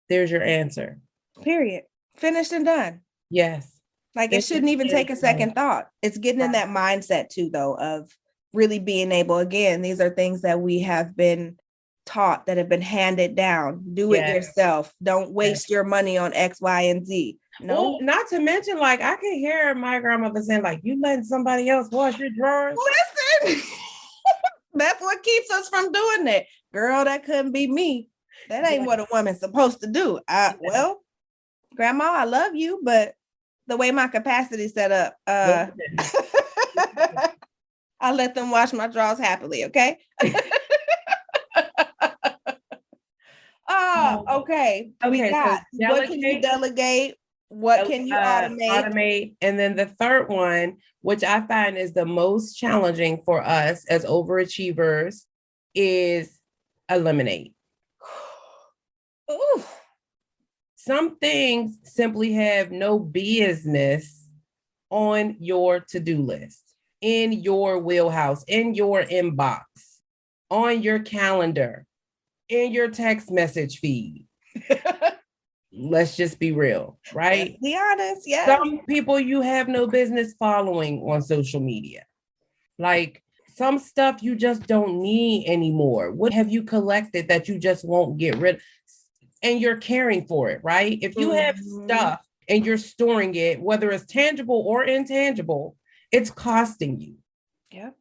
[SPEAKER 2] there's your answer.
[SPEAKER 1] Period. Finished and done.
[SPEAKER 2] Yes.
[SPEAKER 1] Like, it shouldn't even take a second thought. It's getting in that mindset too, though, of really being able, again, these are things that we have been taught, that have been handed down. Do it yourself. Don't waste your money on X, Y, and Z. No.
[SPEAKER 2] Well, not to mention, like, I can hear my grandmother saying, like, you letting somebody else wash your drawers?
[SPEAKER 1] Listen, that's what keeps us from doing that. Girl, that couldn't be me. That ain't what a woman's supposed to do. Well, Grandma, I love you, but the way my capacity set up, I let them wash my drawers happily, okay? Okay. We got, so what can you delegate? What can you automate?
[SPEAKER 2] And then the third one, which I find is the most challenging for us as overachievers, is eliminate.
[SPEAKER 1] Ooh.
[SPEAKER 2] Some things simply have no business on your to-do list, in your wheelhouse, in your inbox, on your calendar, in your text message feed. Let's just be real, right?
[SPEAKER 1] Let's be honest, yes.
[SPEAKER 2] Some people you have no business following on social media. Like, some stuff you just don't need anymore. What have you collected that you just won't get rid of? And you're caring for it, right? If you have stuff and you're storing it, whether it's tangible or intangible, it's costing you.
[SPEAKER 1] Yep.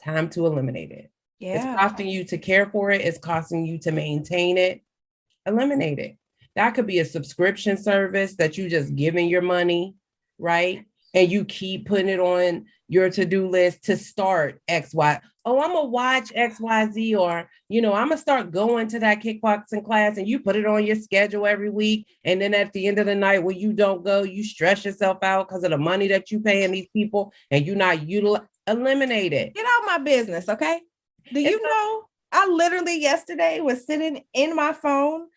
[SPEAKER 2] Time to eliminate it.
[SPEAKER 1] Yeah.
[SPEAKER 2] It's costing you to care for it. It's costing you to maintain it. Eliminate it. That could be a subscription service that you just giving your money, right? And you keep putting it on your to-do list to start X, Y. Oh, I'm going to watch X, Y, Z, or, I'm going to start going to that kickboxing class, and you put it on your schedule every week. And then at the end of the night, when you don't go, you stress yourself out because of the money that you paying these people, and you're not eliminate it.
[SPEAKER 1] Get out my business, okay? Do you know, I literally yesterday was sitting in my phone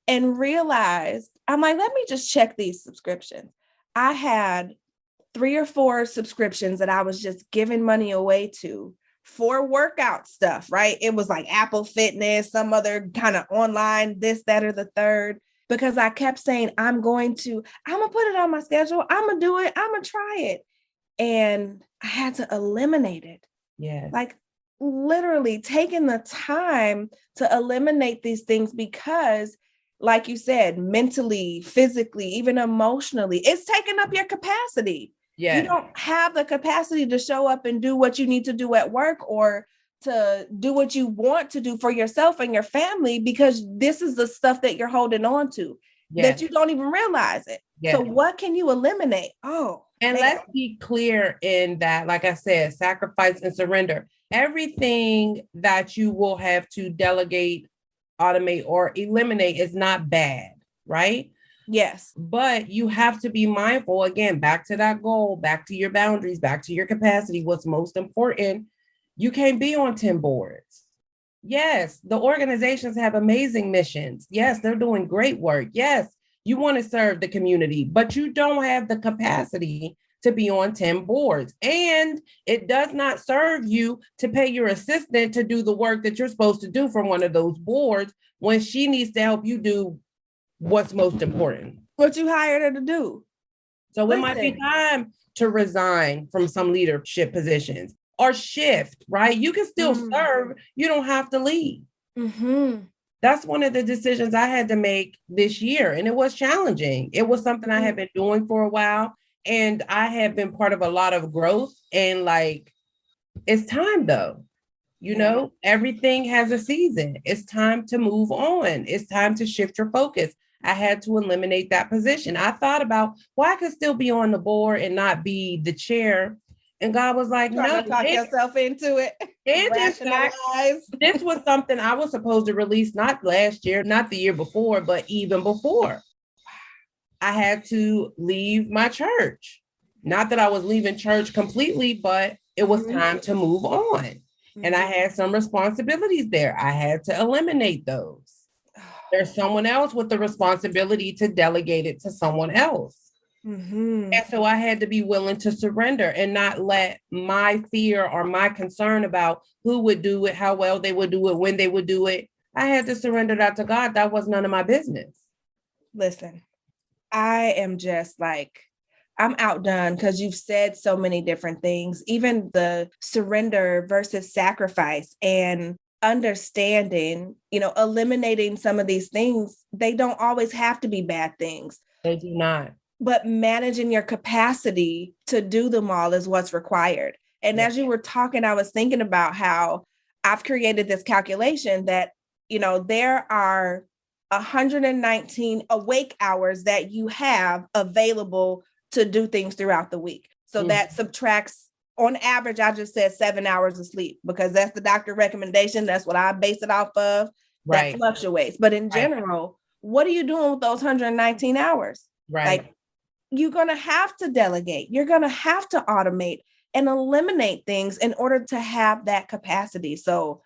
[SPEAKER 1] and realized, I'm like, let me just check these subscriptions. I had 3 or 4 subscriptions that I was just giving money away to for workout stuff, right? It was like Apple Fitness, some other kind of online, this, that, or the third, because I kept saying, I'm going to put it on my schedule. I'm going to do it. I'm going to try it. And I had to eliminate it.
[SPEAKER 2] Yes.
[SPEAKER 1] Like literally taking the time to eliminate these things because, like you said, mentally, physically, even emotionally, it's taking up your capacity. Yeah. You don't have the capacity to show up and do what you need to do at work or to do what you want to do for yourself and your family, because this is the stuff that you're holding on to that you don't even realize it. So what can you eliminate?
[SPEAKER 2] And let's be clear in that, like I said, sacrifice and surrender. Everything that you will have to delegate, automate, or eliminate is not bad, right?
[SPEAKER 1] Yes.
[SPEAKER 2] But you have to be mindful, again, back to that goal, back to your boundaries, back to your capacity. What's most important, you can't be on 10 boards. Yes, the organizations have amazing missions. Yes, they're doing great work. Yes, you want to serve the community, but you don't have the capacity to be on 10 boards. And it does not serve you to pay your assistant to do the work that you're supposed to do from one of those boards when she needs to help you do what's most important.
[SPEAKER 1] What you hired her to do.
[SPEAKER 2] So it might be time to resign from some leadership positions or shift, right? You can still serve. You don't have to leave. That's one of the decisions I had to make this year. And it was challenging. It was something I had been doing for a while. And I have been part of a lot of growth. And like, it's time though. You know, everything has a season. It's time to move on. It's time to shift your focus. I had to eliminate that position. I thought about, well, I could still be on the board and not be the chair. And God was like, no,
[SPEAKER 1] talk yourself into it.
[SPEAKER 2] And in fact, this was something I was supposed to release not last year, not the year before, but even before. I had to leave my church. Not that I was leaving church completely, but it was time to move on. And I had some responsibilities there. I had to eliminate those. There's someone else with the responsibility to delegate it to someone else. And so I had to be willing to surrender and not let my fear or my concern about who would do it, how well they would do it, when they would do it. I had to surrender that to God. That was none of my business.
[SPEAKER 1] Listen, I am just like, I'm outdone because you've said so many different things, even the surrender versus sacrifice and understanding, eliminating some of these things. They don't always have to be bad things.
[SPEAKER 2] They do not.
[SPEAKER 1] But managing your capacity to do them all is what's required. And as you were talking, I was thinking about how I've created this calculation that, there are 119 awake hours that you have available to do things throughout the week. So that subtracts, on average, I just said 7 hours of sleep because that's the doctor recommendation. That's what I base it off of. Right. That fluctuates. But in general, what are you doing with those 119 hours?
[SPEAKER 2] Right.
[SPEAKER 1] Like, you're going to have to delegate. You're going to have to automate and eliminate things in order to have that capacity. So,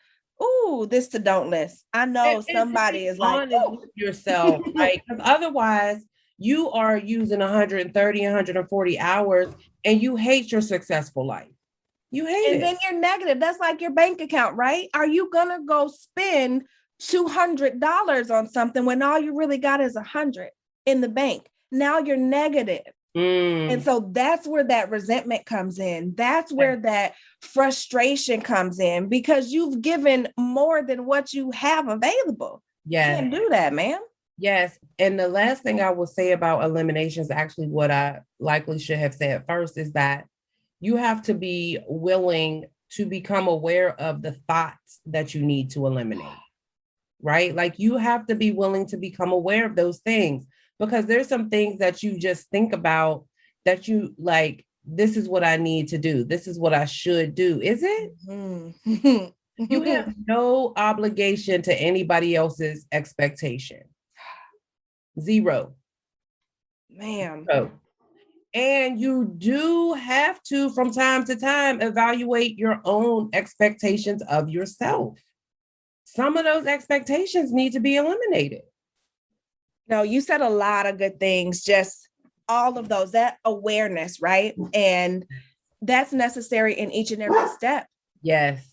[SPEAKER 1] this to don't list. I know somebody is like,
[SPEAKER 2] yourself, right? Because otherwise you are using 130, 140 hours and you hate your successful life. You hate it.
[SPEAKER 1] And then you're negative. That's like your bank account, right? Are you going to go spend $200 on something when all you really got is 100 in the bank? Now you're negative. And so that's where that resentment comes in. That's where that frustration comes in because you've given more than what you have available.
[SPEAKER 2] Yeah.
[SPEAKER 1] You can't do that, man.
[SPEAKER 2] Yes. And the last thing I will say about elimination is actually what I likely should have said first is that you have to be willing to become aware of the thoughts that you need to eliminate, right? Like you have to be willing to become aware of those things. Because there's some things that you just think about that you like, this is what I need to do. This is what I should do. Is it? You have no obligation to anybody else's expectation. Zero.
[SPEAKER 1] Man.
[SPEAKER 2] Zero. And you do have to, from time to time, evaluate your own expectations of yourself. Some of those expectations need to be eliminated.
[SPEAKER 1] No, you said a lot of good things just all of those, that awareness, right? And that's necessary in each and every step.
[SPEAKER 2] Yes.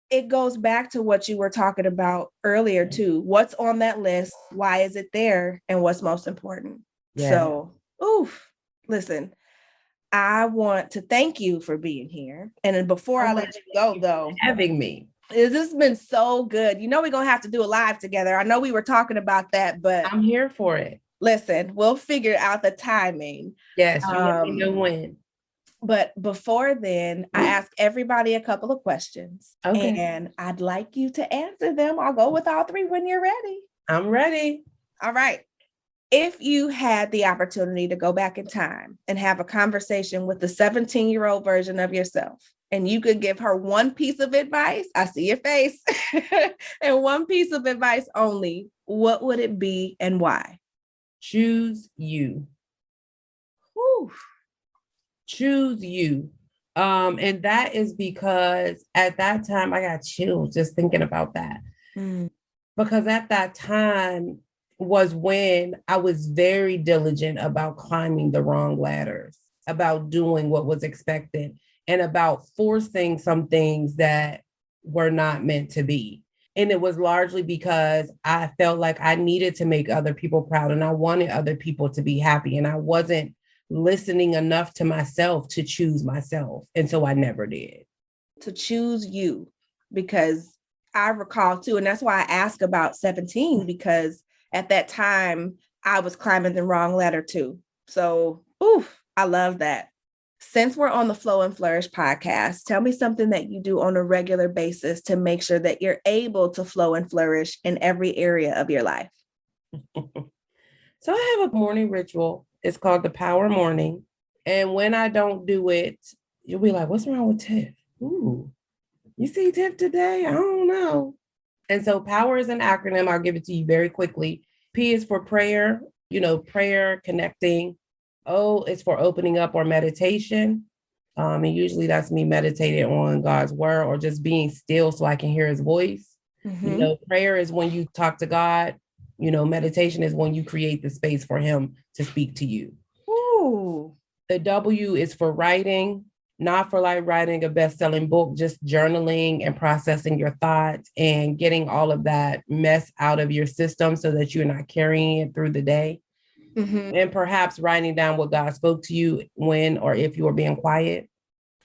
[SPEAKER 1] It goes back to what you were talking about earlier too. What's on that list? Why is it there? And what's most important? Yeah. So, listen, I want to thank you for being here. And then before I let you go, though,
[SPEAKER 2] having me.
[SPEAKER 1] This has been so good. You know, we're going to have to do a live together. I know we were talking about that, but
[SPEAKER 2] I'm here for it.
[SPEAKER 1] Listen, we'll figure out the timing.
[SPEAKER 2] Yes, you let me know when.
[SPEAKER 1] But before then, I ask everybody a couple of questions.
[SPEAKER 2] Okay.
[SPEAKER 1] And I'd like you to answer them. I'll go with all three when you're ready.
[SPEAKER 2] I'm ready.
[SPEAKER 1] All right. If you had the opportunity to go back in time and have a conversation with the 17-year-old version of yourself, and you could give her one piece of advice, I see your face, and one piece of advice only, what would it be and why?
[SPEAKER 2] Choose you.
[SPEAKER 1] Whew.
[SPEAKER 2] Choose you. And that is because at that time, I got chills just thinking about that. Because at that time was when I was very diligent about climbing the wrong ladders, about doing what was expected, and about forcing some things that were not meant to be. And it was largely because I felt like I needed to make other people proud and I wanted other people to be happy. And I wasn't listening enough to myself to choose myself. And so I never did.
[SPEAKER 1] To choose you, because I recall too, and that's why I ask about 17, because at that time I was climbing the wrong ladder too. So, I love that. Since we're on the Flow and Flourish podcast, tell me something that you do on a regular basis to make sure that you're able to flow and flourish in every area of your life.
[SPEAKER 2] So I have a morning ritual. It's called the Power Morning. And when I don't do it, you'll be like, what's wrong with Tiff? Ooh, you see Tiff today? I don't know. And so power is an acronym. I'll give it to you very quickly. P is for prayer, prayer, connecting. O is for opening up or meditation. And usually that's me meditating on God's word or just being still so I can hear his voice. Mm-hmm. Prayer is when you talk to God. Meditation is when you create the space for him to speak to you.
[SPEAKER 1] Ooh.
[SPEAKER 2] The W is for writing, not for like writing a best-selling book, just journaling and processing your thoughts and getting all of that mess out of your system so that you're not carrying it through the day. Mm-hmm. And perhaps writing down what God spoke to you when or if you are being quiet.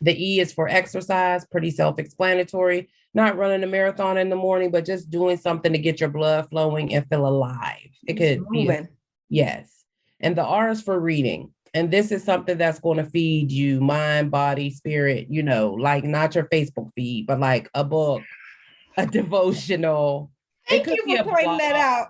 [SPEAKER 2] The E is for exercise, pretty self-explanatory, not running a marathon in the morning, but just doing something to get your blood flowing and feel alive. It could be. Yes. And the R is for reading. And this is something that's going to feed you mind, body, spirit, like not your Facebook feed, but like a book, a devotional.
[SPEAKER 1] Thank you for pointing that out.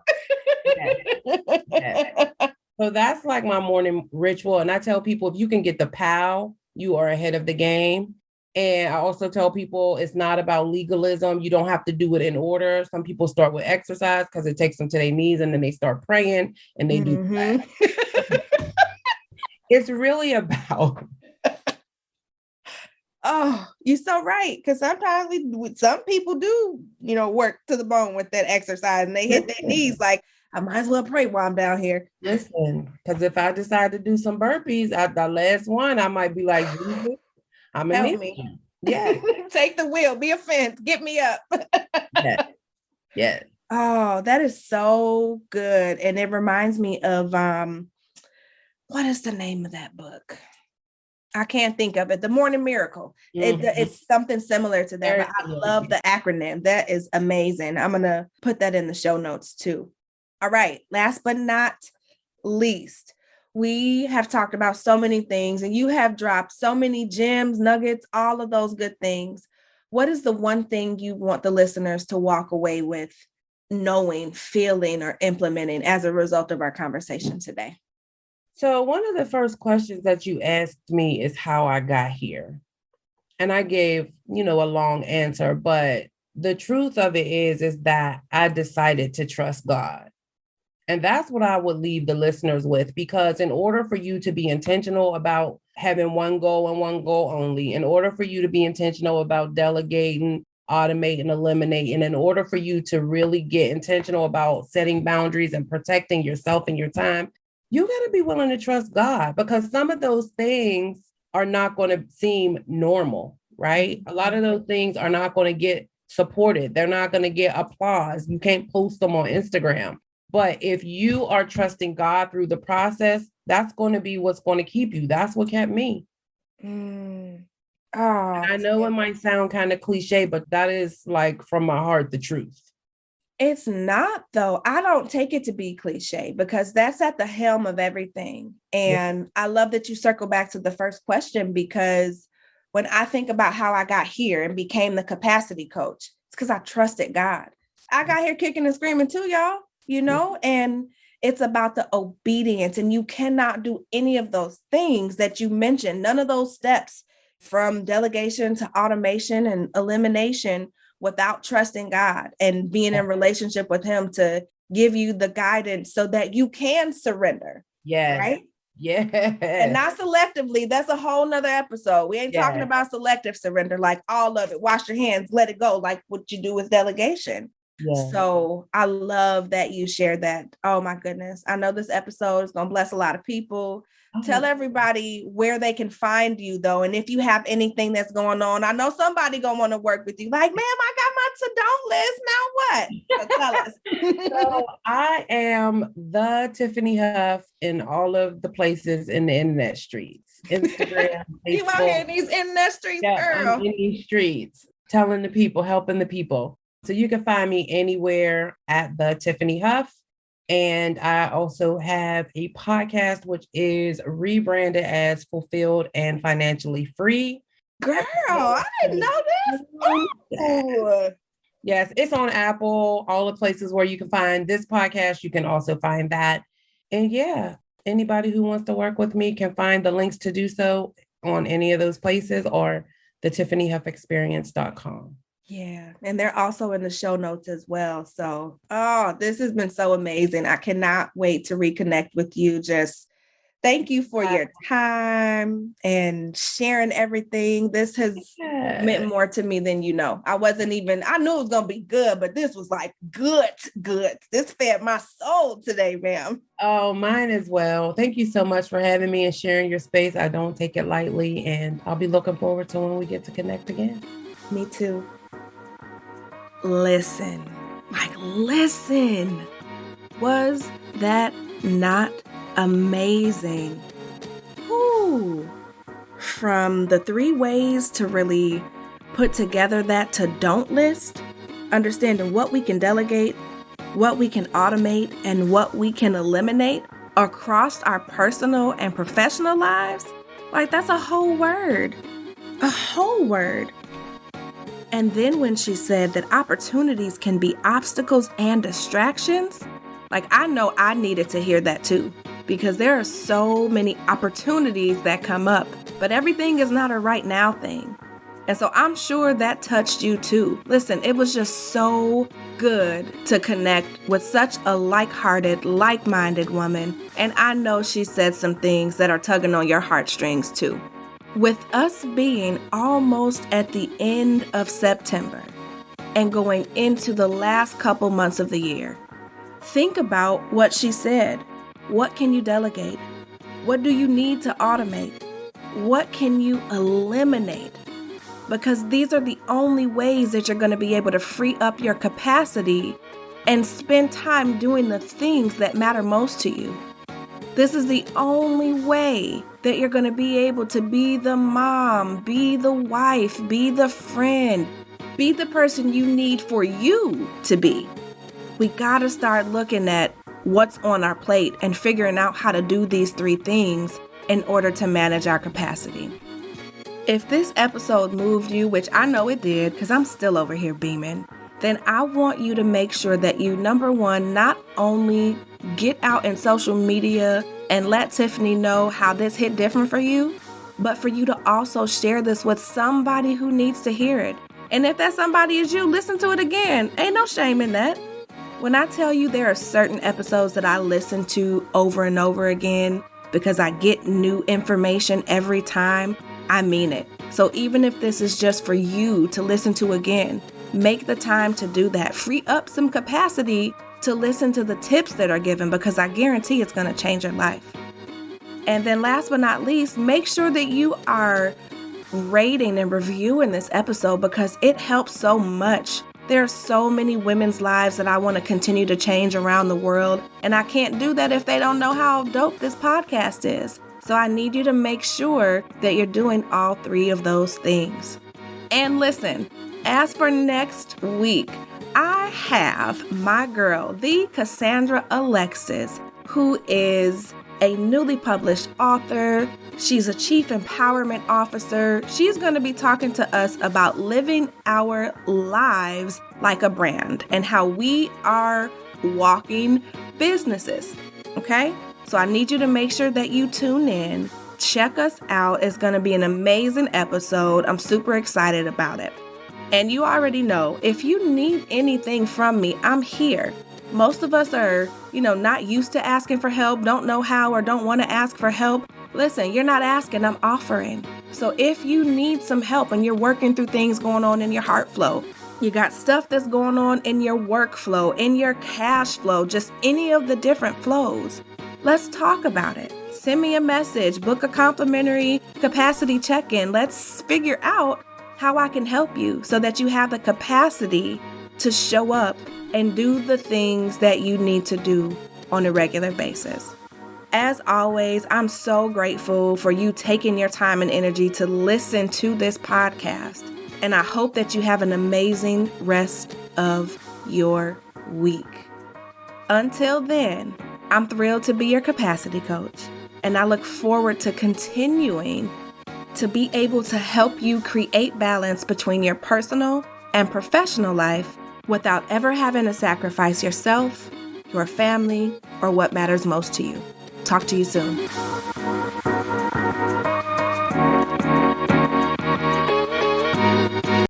[SPEAKER 2] Yes. So that's like my morning ritual. And I tell people, if you can get the POW, you are ahead of the game. And I also tell people it's not about legalism. You don't have to do it in order. Some people start with exercise because it takes them to their knees and then they start praying and they do that. It's really about.
[SPEAKER 1] Oh, you're so right. Because sometimes some people do, work to the bone with that exercise and they hit their knees like, I might as well pray while I'm down here.
[SPEAKER 2] Listen, because if I decide to do some burpees at the last one, I might be like, Jesus, I'm in
[SPEAKER 1] help me.
[SPEAKER 2] Yeah.
[SPEAKER 1] Take the wheel. Be a fence. Get me up.
[SPEAKER 2] Yeah.
[SPEAKER 1] Oh, that is so good. And it reminds me of, what is the name of that book? I can't think of it. The Morning Miracle. Mm-hmm. It's something similar to that. But I love the acronym. That is amazing. I'm going to put that in the show notes too. All right. Last but not least, we have talked about so many things and you have dropped so many gems, nuggets, all of those good things. What is the one thing you want the listeners to walk away with, knowing, feeling, or implementing as a result of our conversation today?
[SPEAKER 2] So one of the first questions that you asked me is how I got here. And I gave, a long answer, but the truth of it is that I decided to trust God. And that's what I would leave the listeners with, because in order for you to be intentional about having one goal and one goal only, in order for you to be intentional about delegating, automating, eliminating, in order for you to really get intentional about setting boundaries and protecting yourself and your time, you got to be willing to trust God, because some of those things are not going to seem normal, right? A lot of those things are not going to get supported. They're not going to get applause. You can't post them on Instagram. But if you are trusting God through the process, that's going to be what's going to keep you. That's what kept me.
[SPEAKER 1] Oh,
[SPEAKER 2] I know it might sound kind of cliche, but that is like from my heart, the truth.
[SPEAKER 1] It's not, though. I don't take it to be cliche, because that's at the helm of everything. And I love that you circle back to the first question, because when I think about how I got here and became the capacity coach, it's because I trusted God. I got here kicking and screaming too, y'all, and it's about the obedience. And you cannot do any of those things that you mentioned, none of those steps from delegation to automation and elimination, without trusting God and being in relationship with him to give you the guidance so that you can surrender.
[SPEAKER 2] Yes.
[SPEAKER 1] Right?
[SPEAKER 2] Yeah.
[SPEAKER 1] And not selectively. That's a whole nother episode. We ain't talking about selective surrender, like all of it. Wash your hands, let it go, like what you do with delegation. Yeah. So I love that you shared that. Oh my goodness. I know this episode is going to bless a lot of people. Tell everybody where they can find you, though. And if you have anything that's going on, I know somebody going to want to work with you. Like, ma'am, I got my to-do list. Now what? So tell us.
[SPEAKER 2] So I am the Tiffany Huff in all of the places in the internet streets. Instagram, Facebook.
[SPEAKER 1] You out here in these internet streets, girl.
[SPEAKER 2] I'm in these streets, telling the people, helping the people. So you can find me anywhere at the Tiffany Huff. And I also have a podcast, which is rebranded as Fulfilled and Financially Free.
[SPEAKER 1] Girl, I didn't know this. Oh.
[SPEAKER 2] Yes, it's on Apple, all the places where you can find this podcast. You can also find that. And yeah, anybody who wants to work with me can find the links to do so on any of those places or the TiffanyHuffExperience.com.
[SPEAKER 1] Yeah. And they're also in the show notes as well. So, this has been so amazing. I cannot wait to reconnect with you. Just thank you for your time and sharing everything. This has meant more to me than you know. I knew it was going to be good, but this was like good. This fed my soul today, ma'am.
[SPEAKER 2] Oh, mine as well. Thank you so much for having me and sharing your space. I don't take it lightly, and I'll be looking forward to when we get to connect again.
[SPEAKER 1] Me too. Listen. Was that not amazing? Ooh. From the 3 ways to really put together that to don't list, understanding what we can delegate, what we can automate, and what we can eliminate across our personal and professional lives, like that's a whole word. A whole word. And then when she said that opportunities can be obstacles and distractions, like I know I needed to hear that too, because there are so many opportunities that come up, but everything is not a right now thing. And so I'm sure that touched you too. Listen, it was just so good to connect with such a like-hearted, like-minded woman. And I know she said some things that are tugging on your heartstrings too. With us being almost at the end of September and going into the last couple months of the year, think about what she said. What can you delegate? What do you need to automate? What can you eliminate? Because these are the only ways that you're going to be able to free up your capacity and spend time doing the things that matter most to you. This is the only way that you're going to be able to be the mom, be the wife, be the friend, be the person you need for you to be. We got to start looking at what's on our plate and figuring out how to do these 3 things in order to manage our capacity. If this episode moved you, which I know it did because I'm still over here beaming, then I want you to make sure that you, number one, not only get out in social media and let Tiffany know how this hit different for you, but for you to also share this with somebody who needs to hear it. And if that somebody is you, listen to it again. Ain't no shame in that. When I tell you there are certain episodes that I listen to over and over again because I get new information every time, I mean it. So even if this is just for you to listen to again, make the time to do that. Free up some capacity to listen to the tips that are given, because I guarantee it's going to change your life. And then last but not least, make sure that you are rating and reviewing this episode, because it helps so much. There are so many women's lives that I want to continue to change around the world, and I can't do that if they don't know how dope this podcast is. So I need you to make sure that you're doing all three of those things. And listen, as for next week, I have my girl, the Cassandra Alexis, who is a newly published author. She's a chief empowerment officer. She's going to be talking to us about living our lives like a brand and how we are walking businesses. Okay? So I need you to make sure that you tune in. Check us out. It's going to be an amazing episode. I'm super excited about it. And you already know, if you need anything from me, I'm here. Most of us are, not used to asking for help, don't know how, or don't want to ask for help. Listen, you're not asking, I'm offering. So if you need some help and you're working through things going on in your heart flow, you got stuff that's going on in your workflow, in your cash flow, just any of the different flows, let's talk about it. Send me a message, book a complimentary capacity check-in. Let's figure out how I can help you so that you have the capacity to show up and do the things that you need to do on a regular basis. As always, I'm so grateful for you taking your time and energy to listen to this podcast. And I hope that you have an amazing rest of your week. Until then, I'm thrilled to be your capacity coach. And I look forward to continuing to be able to help you create balance between your personal and professional life without ever having to sacrifice yourself, your family, or what matters most to you. Talk to you soon.